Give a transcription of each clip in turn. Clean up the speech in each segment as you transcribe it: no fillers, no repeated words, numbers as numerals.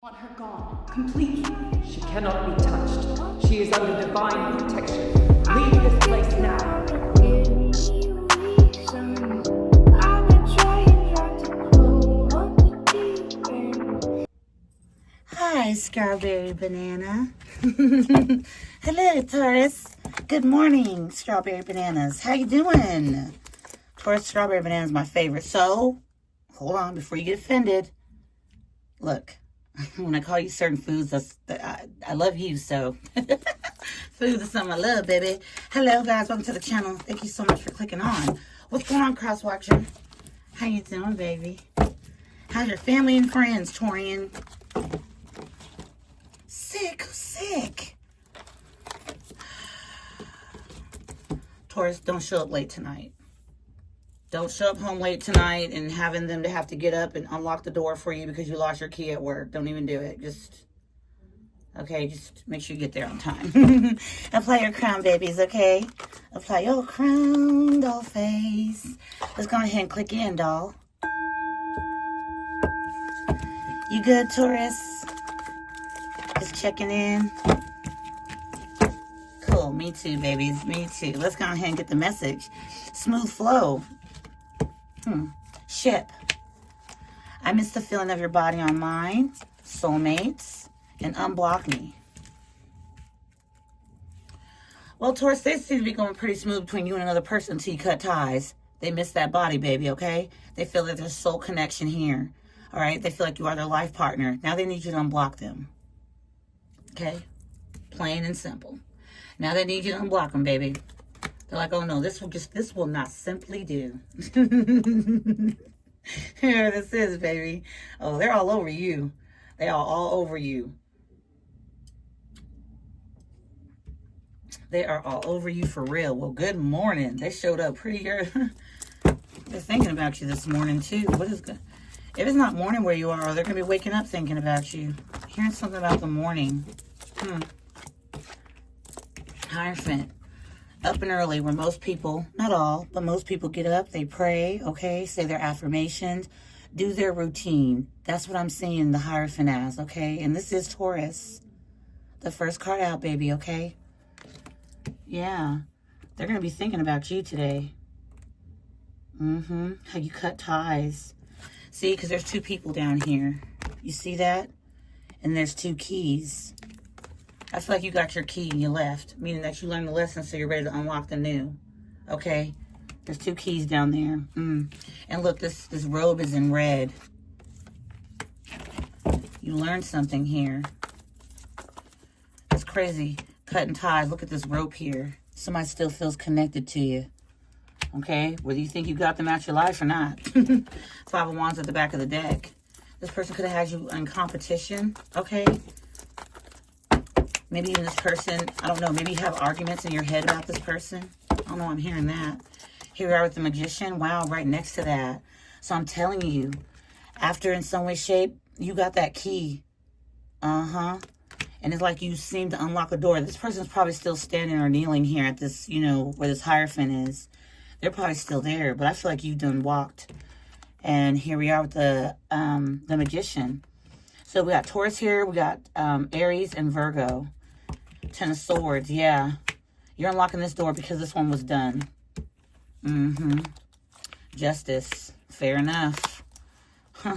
Want her gone, completely. She cannot be touched. She is under divine protection. Leave this place now. Hi, Strawberry Banana. Hello, Taurus. Good morning, Strawberry Bananas. How you doing? Taurus, Strawberry Banana is my favorite. So, hold on before you get offended. Look, when I call you certain foods, I love you, so food is something I love, baby. Hello, guys. Welcome to the channel. Thank you so much for clicking on. What's going on, Crosswatcher? How you doing, baby? How's your family and friends, Torian? Sick. Taurus, don't show up late tonight. Don't show up home late tonight and having them to have to get up and unlock the door for you because you lost your key at work. Don't even do it. Just make sure you get there on time. Apply your crown, babies, okay? Apply your crown, doll face. Let's go ahead and click in, doll. You good, Taurus? Just checking in. Cool, me too, babies, me too. Let's go ahead and get the message. Smooth flow. Ship. I miss the feeling of your body on mine. Soulmates. And unblock me. Well, Taurus, they seem to be going pretty smooth between you and another person until you cut ties. They miss that body, baby, okay? They feel that there's soul connection here. All right? They feel like you are their life partner. Now they need you to unblock them. Okay? Plain and simple. Now they need you to unblock them, baby. They're like, oh no, this will not simply do. Here this is, baby. Oh, they're all over you. They are all over you. They are all over you for real. Well, good morning. They showed up pretty early. They're thinking about you this morning too. What is good? If it's not morning where you are, they're going to be waking up thinking about you. Hearing something about the morning. Hierophant. Up and early where most people, not all, but most people get up. They pray, okay? Say their affirmations. Do their routine. That's what I'm seeing the Hierophant as, okay? And this is Taurus. The first card out, baby, okay? Yeah. They're going to be thinking about you today. How you cut ties. See, because there's two people down here. You see that? And there's two keys. I feel like you got your key and you left, meaning that you learned the lesson so you're ready to unlock the new. Okay? There's two keys down there. And look, this robe is in red. You learned something here. It's crazy. Cutting ties. Look at this rope here. Somebody still feels connected to you. Okay? Whether you think you got them out your life or not. Five of Wands at the back of the deck. This person could have had you in competition. Okay? Maybe even this person, I don't know, maybe you have arguments in your head about this person. I don't know, I'm hearing that. Here we are with the Magician. Wow, right next to that. So I'm telling you, after in some way, shape, you got that key. And it's like you seem to unlock a door. This person's probably still standing or kneeling here at this, where this Hierophant is. They're probably still there, but I feel like you've done walked. And here we are with the Magician. So we got Taurus here. We got Aries and Virgo. Ten of Swords, yeah. You're unlocking this door because this one was done. Justice, fair enough.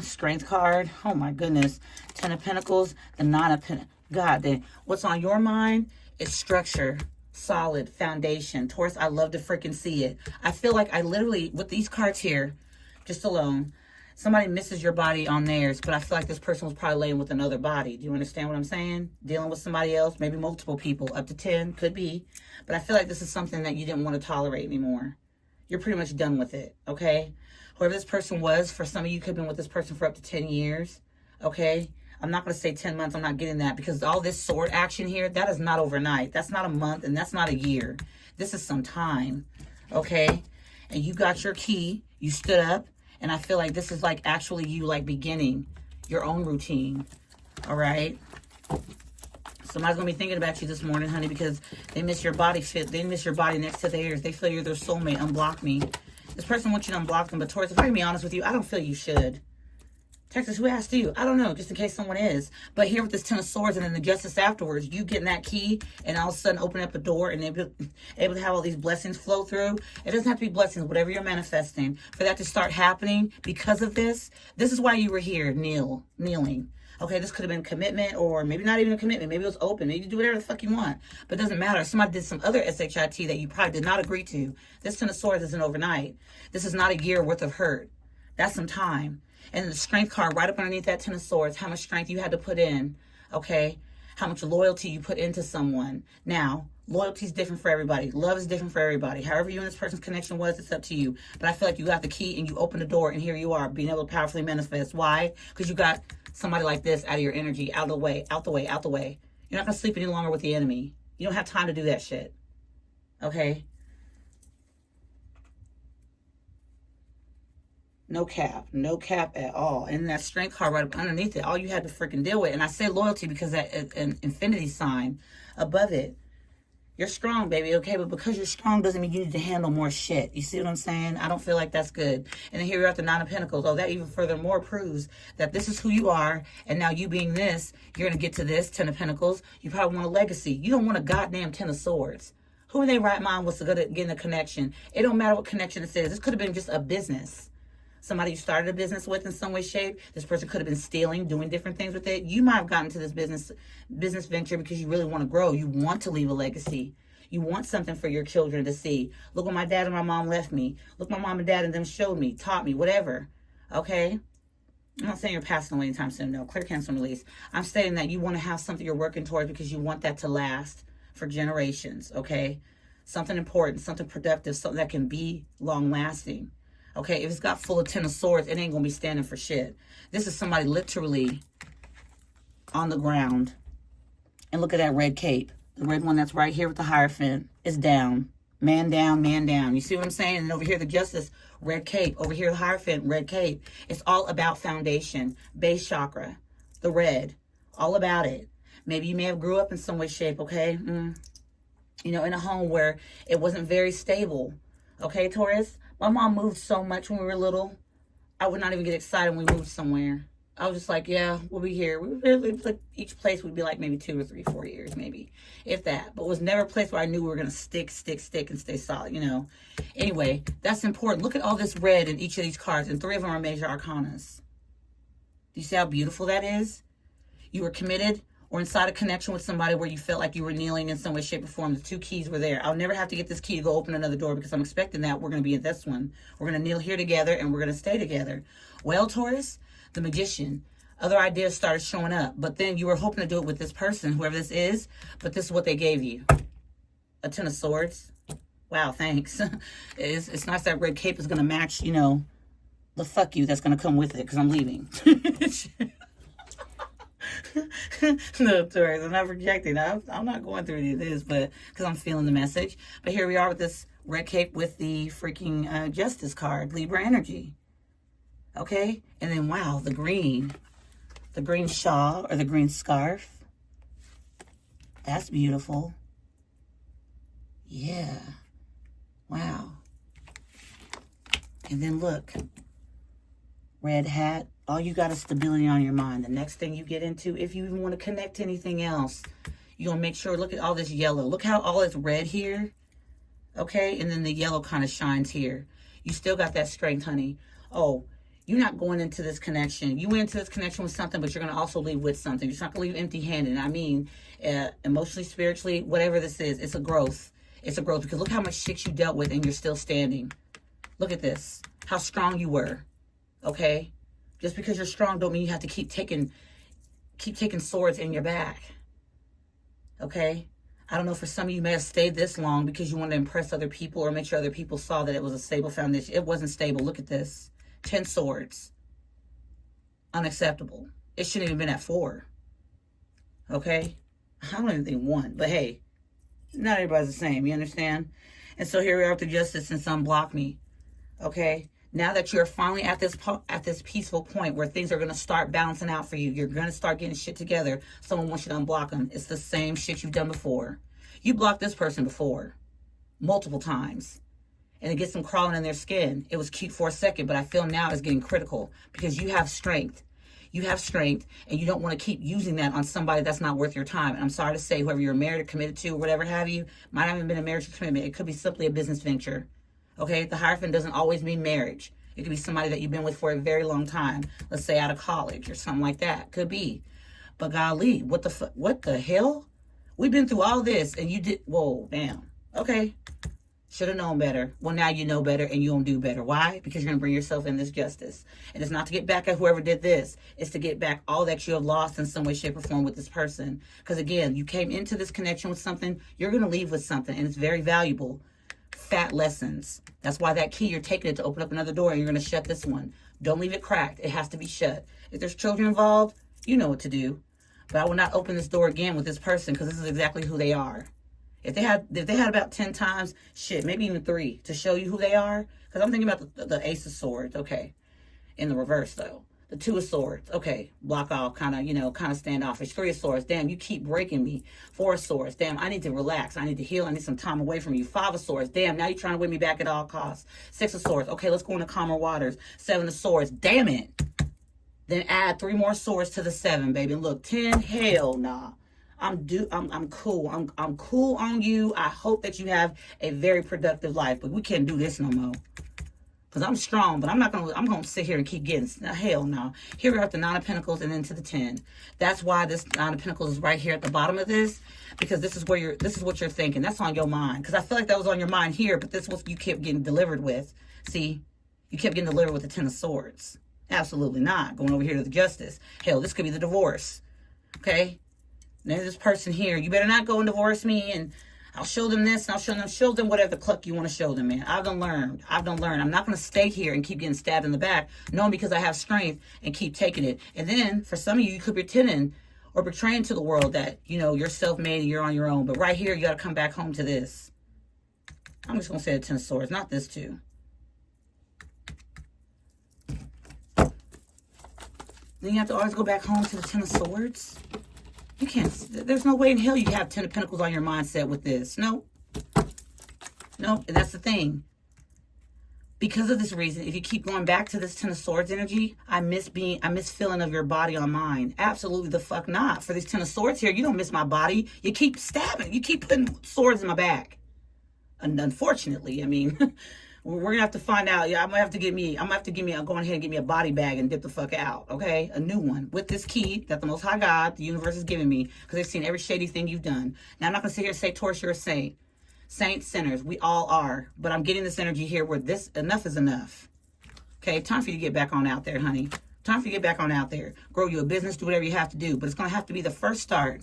Strength card, oh my goodness. Ten of Pentacles, the Nine of Pentacles. God, then what's on your mind is structure, solid foundation. Taurus, I love to freaking see it. I feel like I literally, with these cards here, just alone, somebody misses your body on theirs, but I feel like this person was probably laying with another body. Do you understand what I'm saying? Dealing with somebody else, maybe multiple people, up to 10, could be. But I feel like this is something that you didn't want to tolerate anymore. You're pretty much done with it, okay? Whoever this person was, for some of you could have been with this person for up to 10 years, okay? I'm not going to say 10 months. I'm not getting that because all this sword action here, that is not overnight. That's not a month and that's not a year. This is some time, okay? And you got your key. You stood up. And I feel like this is like actually you like beginning your own routine. All right. Somebody's going to be thinking about you this morning, honey, because they miss your body fit. They miss your body next to theirs. They feel you're their soulmate. Unblock me. This person wants you to unblock them. But Taurus, if I can be honest with you, I don't feel you should. Texas, who asked you? I don't know, just in case someone is. But here with this Ten of Swords and then the Justice afterwards, you getting that key and all of a sudden open up a door and able to have all these blessings flow through. It doesn't have to be blessings, whatever you're manifesting. For that to start happening because of this is why you were here, kneeling. Okay, this could have been commitment, or maybe not even a commitment. Maybe it was open. Maybe you do whatever the fuck you want. But it doesn't matter. Somebody did some other SHIT that you probably did not agree to. This Ten of Swords isn't overnight. This is not a year worth of hurt. That's some time. And the Strength card right up underneath that Ten of Swords, how much strength you had to put in, okay? How much loyalty you put into someone. Now, loyalty is different for everybody. Love is different for everybody. However you and this person's connection was, it's up to you. But I feel like you got the key and you opened the door and here you are, being able to powerfully manifest. Why? Because you got somebody like this out of your energy, out of the way, out the way, out the way. You're not going to sleep any longer with the enemy. You don't have time to do that shit. Okay? No cap at all. And that Strength card right up underneath it, all you had to freaking deal with. And I say loyalty because that an infinity sign above it. You're strong, baby, okay? But because you're strong doesn't mean you need to handle more shit. You see what I'm saying? I don't feel like that's good. And then here you're at the Nine of Pentacles. Oh, that even furthermore proves that this is who you are. And now you being this, you're going to get to this, Ten of Pentacles. You probably want a legacy. You don't want a goddamn Ten of Swords. Who in their right mind was going to get in a connection? It don't matter what connection it is. This could have been just a business. Somebody you started a business with in some way, shape. This person could have been stealing, doing different things with it. You might have gotten to this business venture because you really want to grow. You want to leave a legacy. You want something for your children to see. Look what my dad and my mom left me. Look what my mom and dad and them showed me, taught me, whatever. Okay? I'm not saying you're passing away anytime soon. No, clear, cancel, and release. I'm saying that you want to have something you're working towards because you want that to last for generations. Okay? Something important, something productive, something that can be long-lasting. Okay, if it's got full of Ten of Swords, it ain't going to be standing for shit. This is somebody literally on the ground. And look at that red cape. The red one that's right here with the Hierophant is down. Man down, man down. You see what I'm saying? And over here, the Justice, red cape. Over here, the Hierophant, red cape. It's all about foundation, base chakra, the red. All about it. Maybe you may have grew up in some way, shape, okay? You know, in a home where it wasn't very stable. Okay, Taurus? My mom moved so much when we were little. I would not even get excited when we moved somewhere. I was just like, yeah, we'll be here. Each place would be like maybe 2 or 3, 4 years, maybe, if that. But it was never a place where I knew we were going to stick, and stay solid, you know. Anyway, that's important. Look at all this red in each of these cards, and 3 of them are major arcanas. Do you see how beautiful that is? You were committed or inside a connection with somebody where you felt like you were kneeling in some way, shape, or form. The 2 keys were there. I'll never have to get this key to go open another door because I'm expecting that we're going to be at this one. We're going to kneel here together and we're going to stay together. Well, Taurus, the Magician, other ideas started showing up. But then you were hoping to do it with this person, whoever this is. But this is what they gave you. A Ten of Swords. Wow, thanks. It's nice that red cape is going to match, you know, the fuck you that's going to come with it because I'm leaving. No, Taurus, I'm not projecting. I'm not going through any of this, but because I'm feeling the message. But here we are with this red cape with the freaking Justice card, Libra energy. Okay, and then wow, the green shawl or the green scarf. That's beautiful. Yeah, wow. And then look, red hat. All you got is stability on your mind. The next thing you get into, if you even want to connect to anything else, you're going to make sure, look at all this yellow. Look how all is red here. Okay? And then the yellow kind of shines here. You still got that strength, honey. Oh, you're not going into this connection. You went into this connection with something, but you're going to also leave with something. You're not going to leave empty-handed. I mean, emotionally, spiritually, whatever this is, it's a growth. It's a growth because look how much shit you dealt with and you're still standing. Look at this. How strong you were. Okay? Just because you're strong don't mean you have to keep taking swords in your back. Okay? I don't know, for some of you may have stayed this long because you wanted to impress other people or make sure other people saw that it was a stable foundation. It wasn't stable. Look at this. 10 swords. Unacceptable. It shouldn't even been at 4. Okay? I don't even think 1. But hey, not everybody's the same. You understand? And so here we are with the Justice and unblock me. Okay? Now that you're finally at this peaceful point where things are going to start balancing out for you, you're going to start getting shit together, someone wants you to unblock them. It's the same shit you've done before. You blocked this person before, multiple times, and it gets them crawling in their skin. It was cute for a second, but I feel now it's getting critical because you have strength. you have strength, and you don't want to keep using that on somebody that's not worth your time. And I'm sorry to say, whoever you're married or committed to or whatever have you, might not have been a marriage or commitment. It could be simply a business venture. Okay, the Hierophant doesn't always mean marriage. It could be somebody that you've been with for a very long time. Let's say out of college or something like that. Could be. But golly, what the hell? We've been through all this, and you did, whoa, damn. Okay. Should have known better. Well, now you know better, and you don't do better. Why? Because you're going to bring yourself in this justice. And it's not to get back at whoever did this. It's to get back all that you have lost in some way, shape, or form with this person. Because again, you came into this connection with something. You're going to leave with something, and it's very valuable. Fat lessons. That's why that key, you're taking it to open up another door, and you're going to shut this one. Don't leave it cracked. It has to be shut. If there's children involved, you know what to do. But I will not open this door again with this person, because this is exactly who they are. If they had about 10 times, shit, maybe even 3 to show you who they are. Because I'm thinking about the Ace of Swords, okay. In the reverse, though. The 2 of Swords, okay. Block off, kind of standoffish. 3 of Swords, damn, you keep breaking me. 4 of Swords, damn, I need to relax. I need to heal. I need some time away from you. 5 of Swords, damn, now you're trying to win me back at all costs. 6 of Swords, okay, let's go into calmer waters. 7 of Swords, damn it. Then add 3 more swords to the 7, baby. Look, 10, hell nah. I'm cool. I'm cool on you. I hope that you have a very productive life, but we can't do this no more. Because I'm strong, but I'm gonna sit here and keep getting, hell no. Here we are at the 9 of Pentacles and then to the 10. That's why this 9 of Pentacles is right here at the bottom of this, because this is what you're thinking. That's on your mind. Because I feel like that was on your mind here, but this was what you kept getting delivered with. See, you kept getting delivered with the 10 of Swords. Absolutely not. Going over here to the Justice. Hell, this could be the divorce. Okay? There's this person here. You better not go and divorce me, and I'll show them this, and I'll show them whatever the cluck you want to show them, man. I've done learned. I'm not going to stay here and keep getting stabbed in the back, knowing because I have strength and keep taking it. And then, for some of you, you could be pretending or betraying to the world that, you're self-made and you're on your own. But right here, you got to come back home to this. I'm just going to say the 10 of Swords, not this too. Then you have to always go back home to the 10 of Swords. You can't, there's no way in hell you have 10 of Pentacles on your mindset with this. No. No, and that's the thing. Because of this reason, if you keep going back to this 10 of Swords energy, I miss feeling of your body on mine. Absolutely the fuck not. For these 10 of Swords here, you don't miss my body. You keep stabbing. You keep putting swords in my back. And unfortunately, I mean, we're gonna have to find out. Yeah, I'm gonna have to go ahead and get me a body bag and dip the fuck out, okay? A new one with this key that the Most High God, the universe, is giving me, because they've seen every shady thing you've done. Now, I'm not gonna sit here and say, Taurus, you're a saint. Saints, sinners, we all are. But I'm getting this energy here where enough is enough. Okay, time for you to get back on out there, honey. Time for you to get back on out there. Grow you a business, do whatever you have to do. But it's gonna have to be the first start.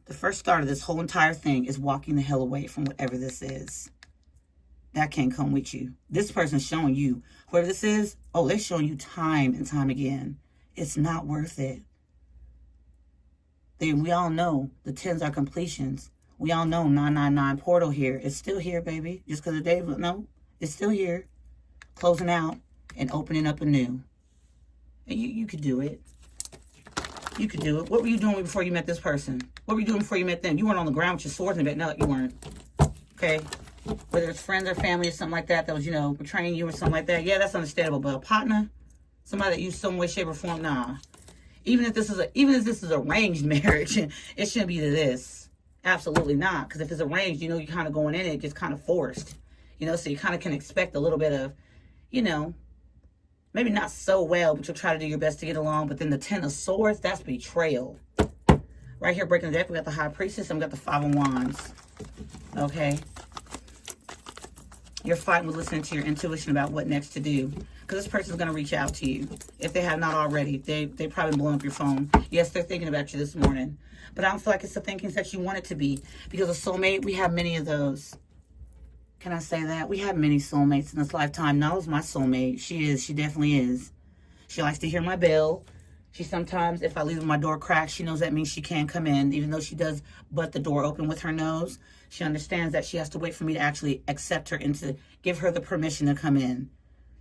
The first start of this whole entire thing is walking the hell away from whatever this is. That can't come with you. This person's showing you, whoever this is, they're showing you time and time again. It's not worth it. We all know the 10s are completions. We all know 999 portal here. It's still here, baby. Just because of David, no, it's still here. Closing out and opening up anew. And you could do it. You could do it. What were you doing before you met this person? What were you doing before you met them? You weren't on the ground with your swords in bed. No, you weren't. Okay? Whether it's friends or family or something like that was, betraying you or something like that. Yeah, that's understandable. But a partner, somebody that you some way, shape, or form, nah. Even if this is arranged marriage, it shouldn't be to this. Absolutely not. Because if it's arranged, you're kind of going in it just kind of forced. So you kind of can expect a little bit of, maybe not so well, but you'll try to do your best to get along. But then the 10 of Swords, that's betrayal. Right here, breaking the deck, we got the High Priestess and we got the 5 of Wands. Okay? You're fighting with listening to your intuition about what next to do. Because this person's going to reach out to you. If they have not already, they've probably blown up your phone. Yes, they're thinking about you this morning. But I don't feel like it's the thinking that you want it to be. Because a soulmate, we have many of those. Can I say that? We have many soulmates in this lifetime. Nala's my soulmate. She is. She definitely is. She likes to hear my bell. She sometimes, if I leave my door cracked, she knows that means she can come in. Even though she does butt the door open with her nose, she understands that she has to wait for me to actually accept her and to give her the permission to come in.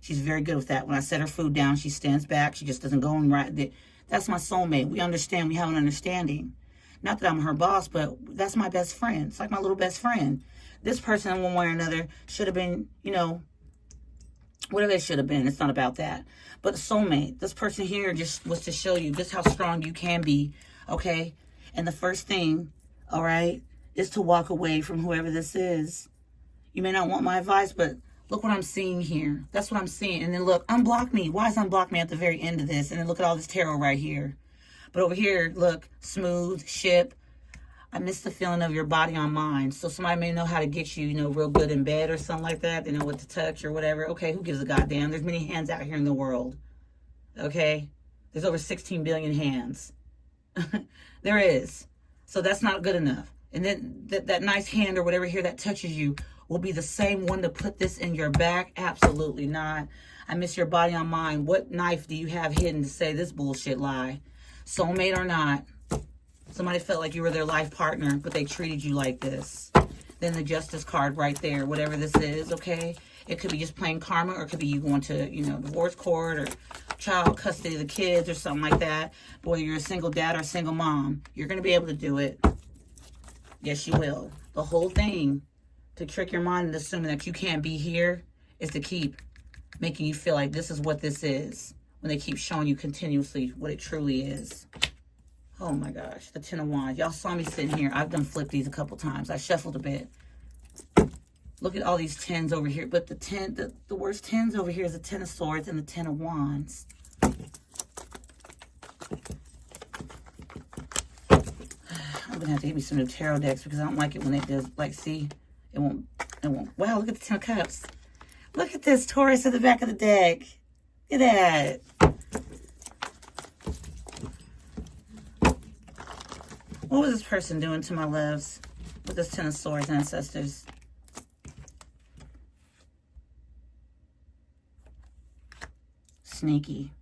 She's very good with that. When I set her food down, she stands back. She just doesn't go and right. That's my soulmate. We understand. We have an understanding. Not that I'm her boss, but that's my best friend. It's like my little best friend. This person, in one way or another, should have been, Whatever it should have been. It's not about that. But the soulmate, this person here just was to show you just how strong you can be, okay? And the first thing, all right, is to walk away from whoever this is. You may not want my advice, but look what I'm seeing here. That's what I'm seeing. And then look, unblock me. Why is unblock me at the very end of this? And then look at all this tarot right here. But over here, look, smooth, ship. I miss the feeling of your body on mine. So somebody may know how to get you, you know, real good in bed or something like that. They know what to touch or whatever. Okay, who gives a goddamn? There's many hands out here in the world. Okay? There's over 16 billion hands. There is. So that's not good enough. And then that nice hand or whatever here that touches you will be the same one to put this in your back? Absolutely not. I miss your body on mine. What knife do you have hidden to say this bullshit lie? Soulmate or not? Somebody felt like you were their life partner, but they treated you like this. Then the justice card right there, whatever this is, okay? It could be just plain karma, or it could be you going to, you know, divorce court or child custody of the kids or something like that. But whether you're a single dad or a single mom, you're going to be able to do it. Yes, you will. The whole thing to trick your mind into assuming that you can't be here is to keep making you feel like this is what this is, when they keep showing you continuously what it truly is. Oh my gosh, the Ten of Wands. Y'all saw me sitting here. I've done flipped these a couple times. I shuffled a bit. Look at all these tens over here. But the worst tens over here is the Ten of Swords and the Ten of Wands. I'm going to have to get me some new tarot decks because I don't like it when it does, like, see, it won't. Wow, look at the Ten of Cups. Look at this Taurus at the back of the deck. Look at that. What was this person doing to my loves with this Ten of Swords, ancestors? Sneaky.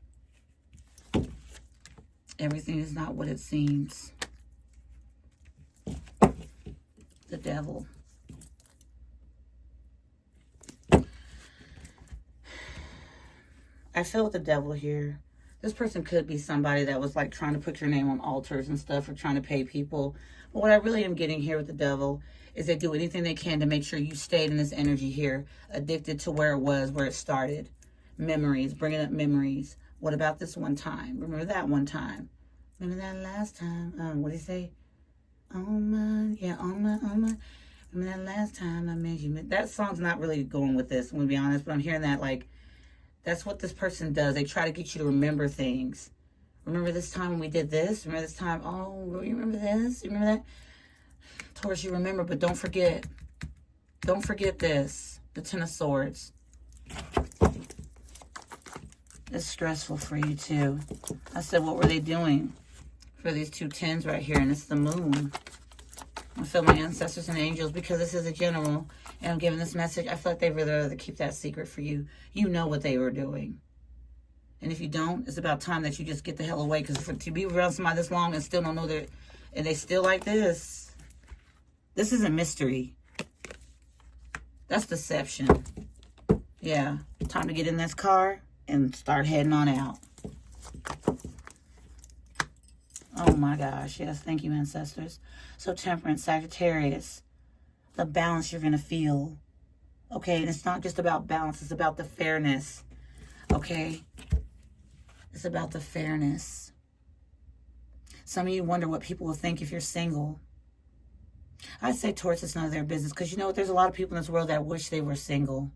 Everything is not what it seems. The Devil. I feel with the Devil here. This person could be somebody that was like trying to put your name on altars and stuff, or trying to pay people. But what I really am getting here with the Devil is they do anything they can to make sure you stayed in this energy here, addicted to where it was, where it started. Memories, bringing up memories. What about this one time? Remember that one time? Remember that last time? What did he say? Oh my, yeah, oh my. Remember that last time I made you. That song's not really going with this, I'm going to be honest, but I'm hearing that like, that's what this person does. They try to get you to remember things. Remember this time when we did this? Remember this time? Oh, you remember this? You remember that? Taurus, you remember, but don't forget. Don't forget this. The Ten of Swords. It's stressful for you, too. I said, what were they doing for these two tens right here? And it's the moon. I feel my ancestors and angels, because this is a general, and I'm giving this message. I feel like they'd rather keep that secret for you. You know what they were doing. And if you don't, it's about time that you just get the hell away. Because to be around somebody this long and still don't know that, and they still like this, this isn't mystery. That's deception. Yeah. Time to get in this car and start heading on out. Oh my gosh. Yes, thank you, ancestors. So Temperance, Sagittarius, the balance you're going to feel. Okay, and it's not just about balance. It's about the fairness. Okay? It's about the fairness. Some of you wonder what people will think if you're single. I say, Taurus, it's none of their business. Because you know what? There's a lot of people in this world that wish they were single.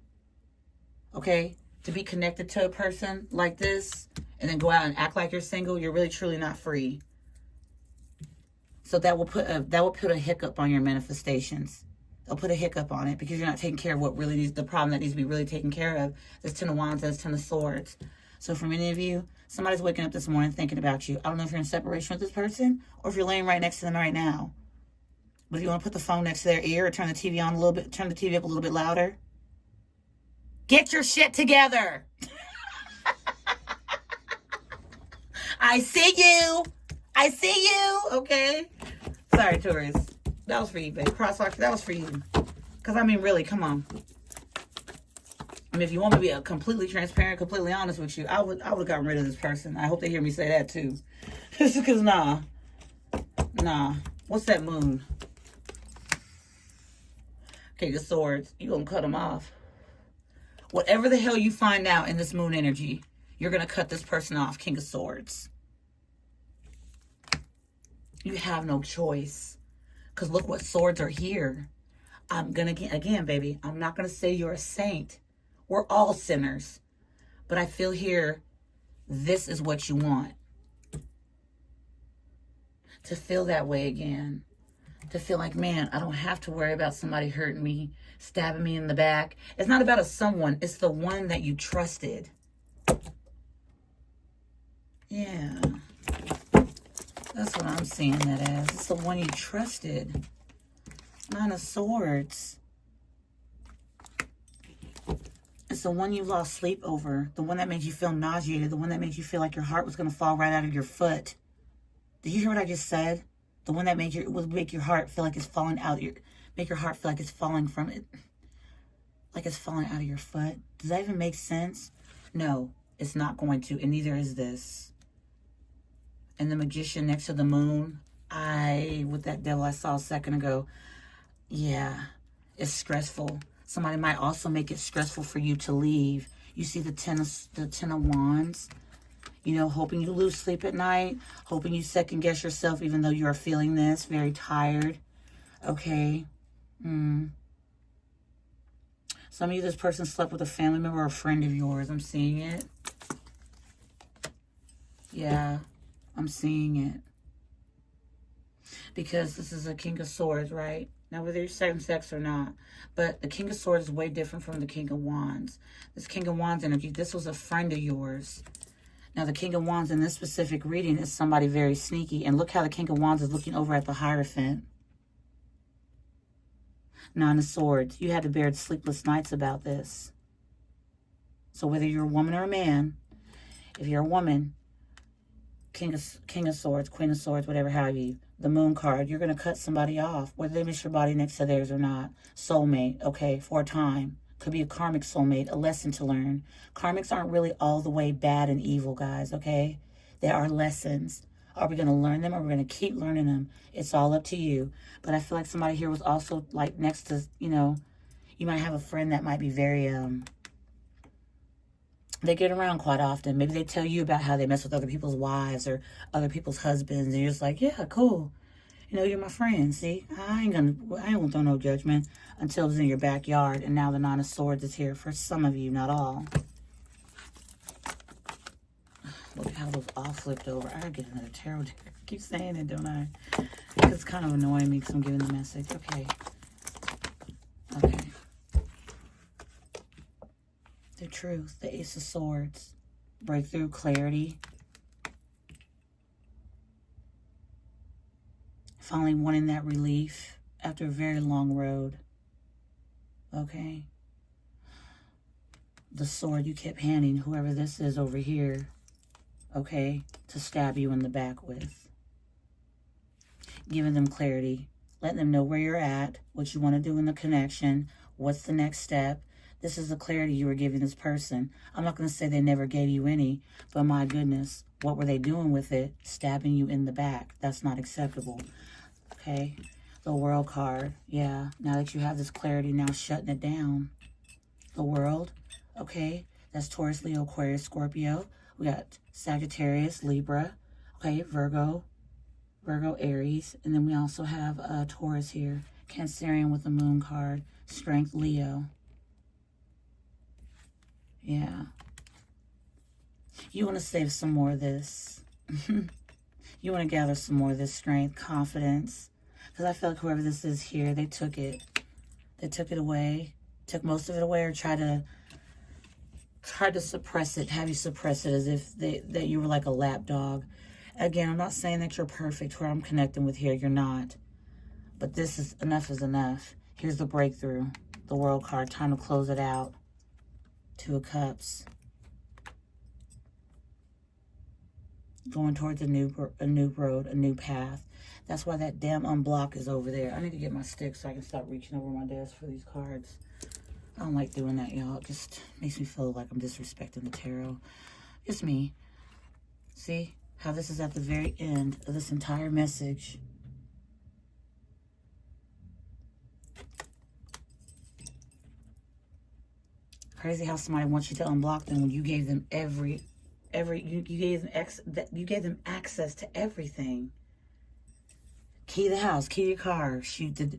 Okay? To be connected to a person like this and then go out and act like you're single, you're really truly not free. So that will put a hiccup on your manifestations. They'll put a hiccup on it because you're not taking care of what really needs, the problem that needs to be really taken care of. There's Ten of Wands, there's Ten of Swords. So for many of you, somebody's waking up this morning thinking about you. I don't know if you're in separation with this person or if you're laying right next to them right now. But if you want to put the phone next to their ear or turn the TV on a little bit, turn the TV up a little bit louder. Get your shit together. I see you. I see you. Okay. Sorry, Taurus. That was for you, babe. Crosswalk, that was for you. Because, I mean, really, come on. I mean, if you want me to be completely transparent, completely honest with you, I would have gotten rid of this person. I hope they hear me say that, too. Just because, nah. What's that moon? Okay, the Swords. You gonna cut them off. Whatever the hell you find out in this moon energy, you're going to cut this person off. King of Swords. You have no choice. Because look what swords are here. I'm going to, again, baby, I'm not going to say you're a saint. We're all sinners. But I feel here, this is what you want. To feel that way again. To feel like, man, I don't have to worry about somebody hurting me, stabbing me in the back. It's not about a someone. It's the one that you trusted. Yeah. That's what I'm seeing that as. It's the one you trusted. Nine of Swords. It's the one you lost sleep over. The one that made you feel nauseated. The one that made you feel like your heart was going to fall right out of your foot. Did you hear what I just said? The one that would make your heart feel like it's falling out. Make your heart feel like it's falling from it. Like it's falling out of your foot. Does that even make sense? No, it's not going to. And neither is this. And the Magician next to the moon. With that devil I saw a second ago. Yeah, it's stressful. Somebody might also make it stressful for you to leave. You see the Ten of Wands. You know, hoping you lose sleep at night. Hoping you second guess yourself even though you are feeling this. Very tired. Okay. Some of you, this person slept with a family member or a friend of yours. I'm seeing it. Yeah, I'm seeing it. Because this is a King of Swords, right? Now, whether you're same sex or not. But the King of Swords is way different from the King of Wands. This King of Wands energy, this was a friend of yours. Now, the King of Wands in this specific reading is somebody very sneaky. And look how the King of Wands is looking over at the Hierophant. Nine of Swords. You had to bear sleepless nights about this. So whether you're a woman or a man, if you're a woman, King of Swords, Queen of Swords, whatever have you, the Moon card, you're going to cut somebody off, whether they miss your body next to theirs or not. Soulmate, okay, for a time. Could be a karmic soulmate, a lesson to learn. Karmics aren't really all the way bad and evil, guys, okay? There are lessons. Are we going to learn them or are we going to keep learning them? It's all up to you. But I feel like somebody here was also, like, next to, you know, you might have a friend that might be very, they get around quite often. Maybe they tell you about how they mess with other people's wives or other people's husbands. And you're just like, yeah, cool. You know, you're my friend. See, I ain't gonna throw no judgment until it's in your backyard. And now the Nine of Swords is here for some of you, not all. Look how those all flipped over. I gotta get another tarot deck. I keep saying it, don't I? It's kind of annoying me because I'm giving the message. Okay. Okay. The Truth, the Ace of Swords, breakthrough, clarity, finally wanting that relief after a very long road. Okay. The sword you kept handing whoever this is over here, okay, to stab you in the back with. Giving them clarity, letting them know where you're at, what you want to do in the connection, what's the next step. This is the clarity you were giving this person. I'm not going to say they never gave you any, but my goodness, what were they doing with it? Stabbing you in the back. That's not acceptable. Okay. The World card. Yeah. Now that you have this clarity, now shutting it down. The World. Okay. That's Taurus, Leo, Aquarius, Scorpio. We got Sagittarius, Libra. Okay. Virgo, Aries. And then we also have Taurus here. Cancerian with the Moon card. Strength, Leo. Yeah. You want to save some more of this. You want to gather some more of this strength, confidence. Because I feel like whoever this is here, they took it. They took it away. Took most of it away or tried to suppress it. Have you suppress it as if that you were like a lap dog. Again, I'm not saying that you're perfect. Where I'm connecting with here, you're not. But this is enough is enough. Here's the breakthrough. The World card. Time to close it out. Two of Cups. Going towards a new road, a new path. That's why that damn unblock is over there. I need to get my stick so I can stop reaching over my desk for these cards. I don't like doing that, y'all. It just makes me feel like I'm disrespecting the tarot. It's me. See how this is at the very end of this entire message. Crazy how somebody wants you to unblock them when you gave them you gave them access to everything. Key to the house, key to your car, shoot the,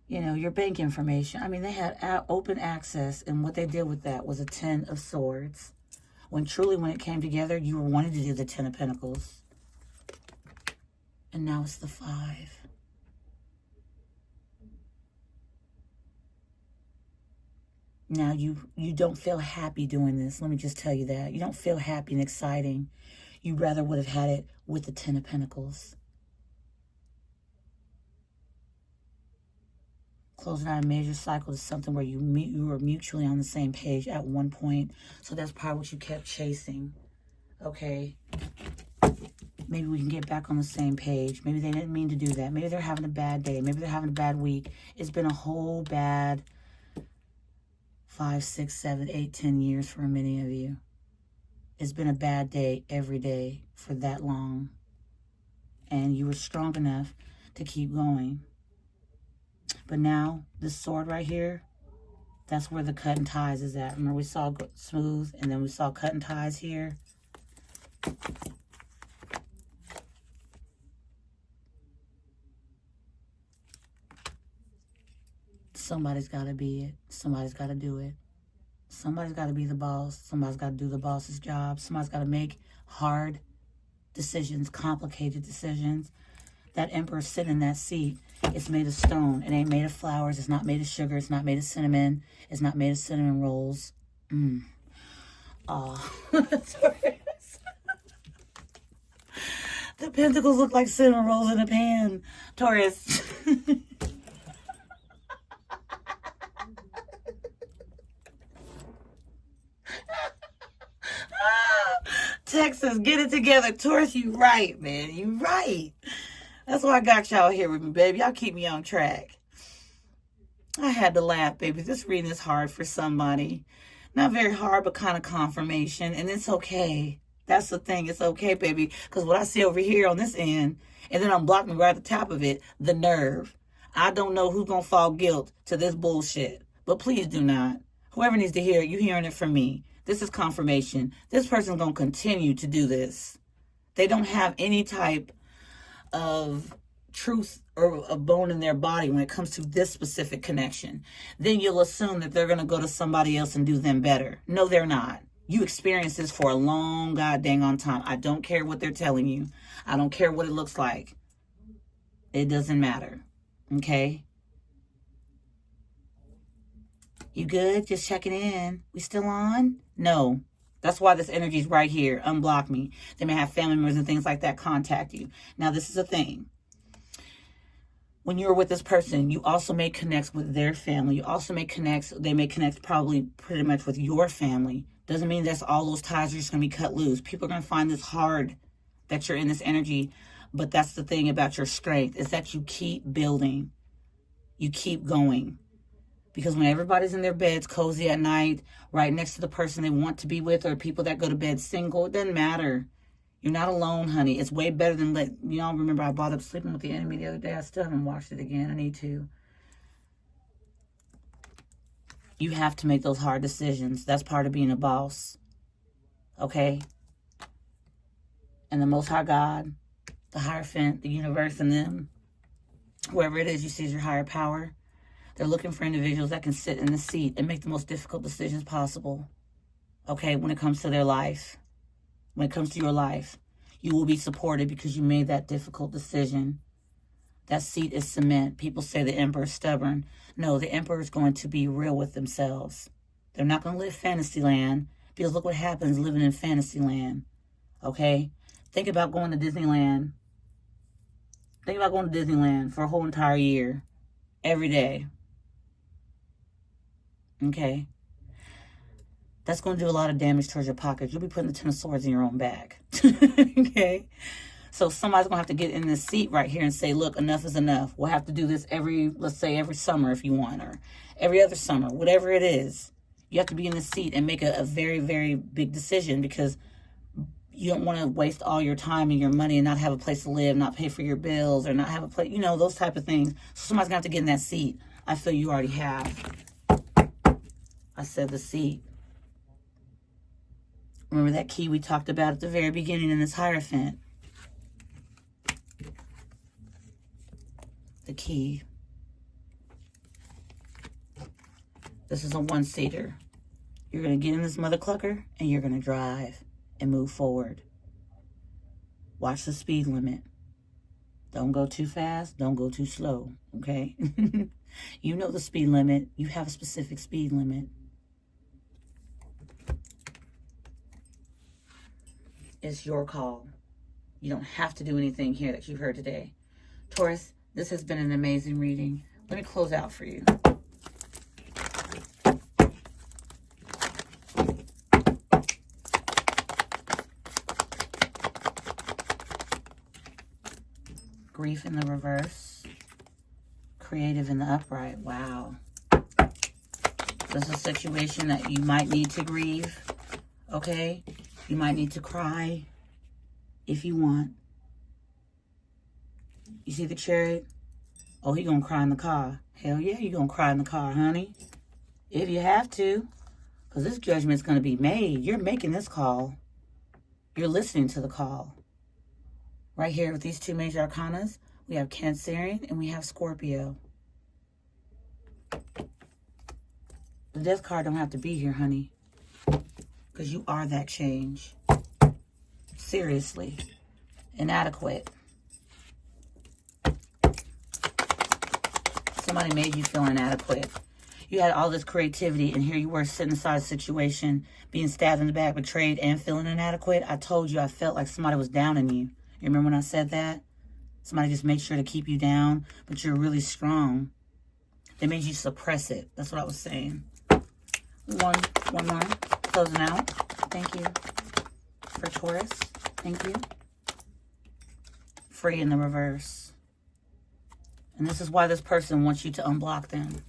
your bank information. I mean, they had open access, and what they did with that was a 10 of Swords. When it came together, you were wanting to do the 10 of Pentacles. And now it's the 5. Now you don't feel happy doing this. Let me just tell you that. You don't feel happy and exciting. You rather would have had it with the 10 of Pentacles. Closing out a major cycle is something where you were mutually on the same page at one point. So that's probably what you kept chasing. Okay. Maybe we can get back on the same page. Maybe they didn't mean to do that. Maybe they're having a bad day. Maybe they're having a bad week. It's been a whole bad 5, 6, 7, 8, 10 years for many of you. It's been a bad day every day for that long. And you were strong enough to keep going. But now, this sword right here, that's where the cut and ties is at. Remember, we saw smooth, and then we saw cut and ties here. Somebody's got to be it. Somebody's got to do it. Somebody's got to be the boss. Somebody's got to do the boss's job. Somebody's got to make hard decisions, complicated decisions. That emperor's sitting in that seat. It's made of stone. It ain't made of flowers. It's not made of sugar. It's not made of cinnamon. It's not made of cinnamon rolls. Oh. The pentacles look like cinnamon rolls in a pan. Taurus. Texas, get it together. Taurus, you right, man. You right. That's why I got y'all here with me, baby. Y'all keep me on track. I had to laugh, baby. This reading is hard for somebody. Not very hard, but kind of confirmation. And it's okay. That's the thing. It's okay, baby. Because what I see over here on this end, and then I'm blocking right at the top of it, the nerve. I don't know who's going to fall guilt to this bullshit. But please do not. Whoever needs to hear it, you hearing it from me. This is confirmation. This person's going to continue to do this. They don't have any type of truth or a bone in their body when it comes to this specific connection. Then you'll assume that they're going to go to somebody else and do them better. No, they're not. You experienced this for a long goddamn on time. I don't care what they're telling you. I don't care what it looks like. It doesn't matter. Okay? You good? Just checking in. We still on? No. That's why this energy is right here. Unblock me. They may have family members and things like that contact you. Now, this is a thing. When you're with this person, you also may connect with their family. You also may connect, they may connect probably pretty much with your family. Doesn't mean that's all those ties are just going to be cut loose. People are going to find this hard that you're in this energy. But that's the thing about your strength, is that you keep building. You keep going. Because when everybody's in their beds, cozy at night, right next to the person they want to be with, or people that go to bed single, it doesn't matter. You're not alone, honey. It's way better than, y'all remember I brought up Sleeping with the Enemy the other day. I still haven't watched it again. I need to. You have to make those hard decisions. That's part of being a boss. Okay? And the Most High God, the Hierophant, the universe, and them, whoever it is you see as your higher power, they're looking for individuals that can sit in the seat and make the most difficult decisions possible. Okay, when it comes to their life. When it comes to your life. You will be supported because you made that difficult decision. That seat is cement. People say the emperor is stubborn. No, the emperor is going to be real with themselves. They're not going to live fantasy land. Because look what happens living in fantasy land. Okay? Think about going to Disneyland. Think about going to Disneyland for a whole entire year. Every day. Okay? That's going to do a lot of damage towards your pockets. You'll be putting the 10 of Swords in your own bag. Okay? So somebody's going to have to get in this seat right here and say, look, enough is enough. We'll have to do this let's say every summer if you want, or every other summer, whatever it is. You have to be in the seat and make a very, very big decision, because you don't want to waste all your time and your money and not have a place to live, not pay for your bills, or not have a place, those type of things. So somebody's going to have to get in that seat. I feel you already have. I said the seat. Remember that key we talked about at the very beginning in this Hierophant? The key. This is a one-seater. You're going to get in this mother clucker and you're going to drive and move forward. Watch the speed limit. Don't go too fast. Don't go too slow. Okay? You know the speed limit. You have a specific speed limit. It's your call. You don't have to do anything here that you've heard today. Taurus, this has been an amazing reading. Let me close out for you. Grief in the reverse. Creative in the upright. Wow. This is a situation that you might need to grieve. Okay? You might need to cry if you want. You see the Chariot? Oh, he gonna cry in the car. Hell yeah, you gonna cry in the car, honey. If you have to. Because this judgment's gonna be made. You're making this call. You're listening to the call. Right here with these two major arcanas, we have Cancerian and we have Scorpio. The Death card don't have to be here, honey. Because you are that change. Seriously. Inadequate. Somebody made you feel inadequate. You had all this creativity, and here you were sitting inside a situation, being stabbed in the back, betrayed, and feeling inadequate. I told you I felt like somebody was downing you. You remember when I said that? Somebody just made sure to keep you down, but you're really strong. They made you suppress it. That's what I was saying. One more. Closing out. Thank you. For Taurus. Thank you. Free in the reverse. And this is why this person wants you to unblock them.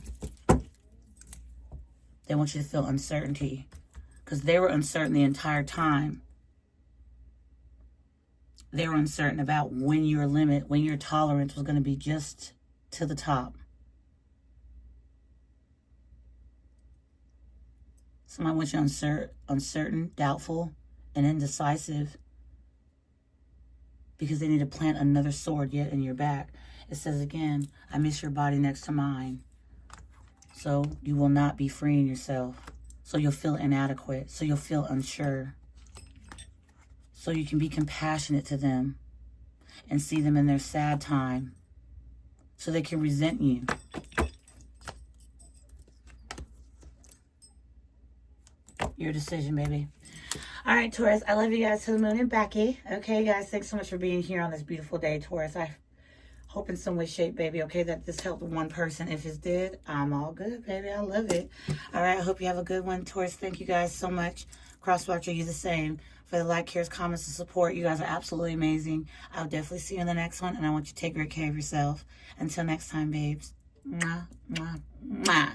They want you to feel uncertainty. Because they were uncertain the entire time. They were uncertain about when your limit, when your tolerance was going to be just to the top. Somebody wants you uncertain, doubtful, and indecisive. Because they need to plant another sword yet in your back. It says again, I miss your body next to mine. So you will not be freeing yourself. So you'll feel inadequate. So you'll feel unsure. So you can be compassionate to them and see them in their sad time. So they can resent you. Your decision, baby. All right, Taurus, I love you guys to the moon and back. Okay, guys, thanks so much for being here on this beautiful day, Taurus. I hope in some way, shape, baby, okay, that this helped one person. If it did, I'm all good, baby. I love it. All right, I hope you have a good one, Taurus. Thank you guys so much. Crosswatcher, you the same. For the like, cares, comments, and support. You guys are absolutely amazing. I'll definitely see you in the next one, and I want you to take great care of yourself. Until next time, babes. Mwah, mwah, mwah.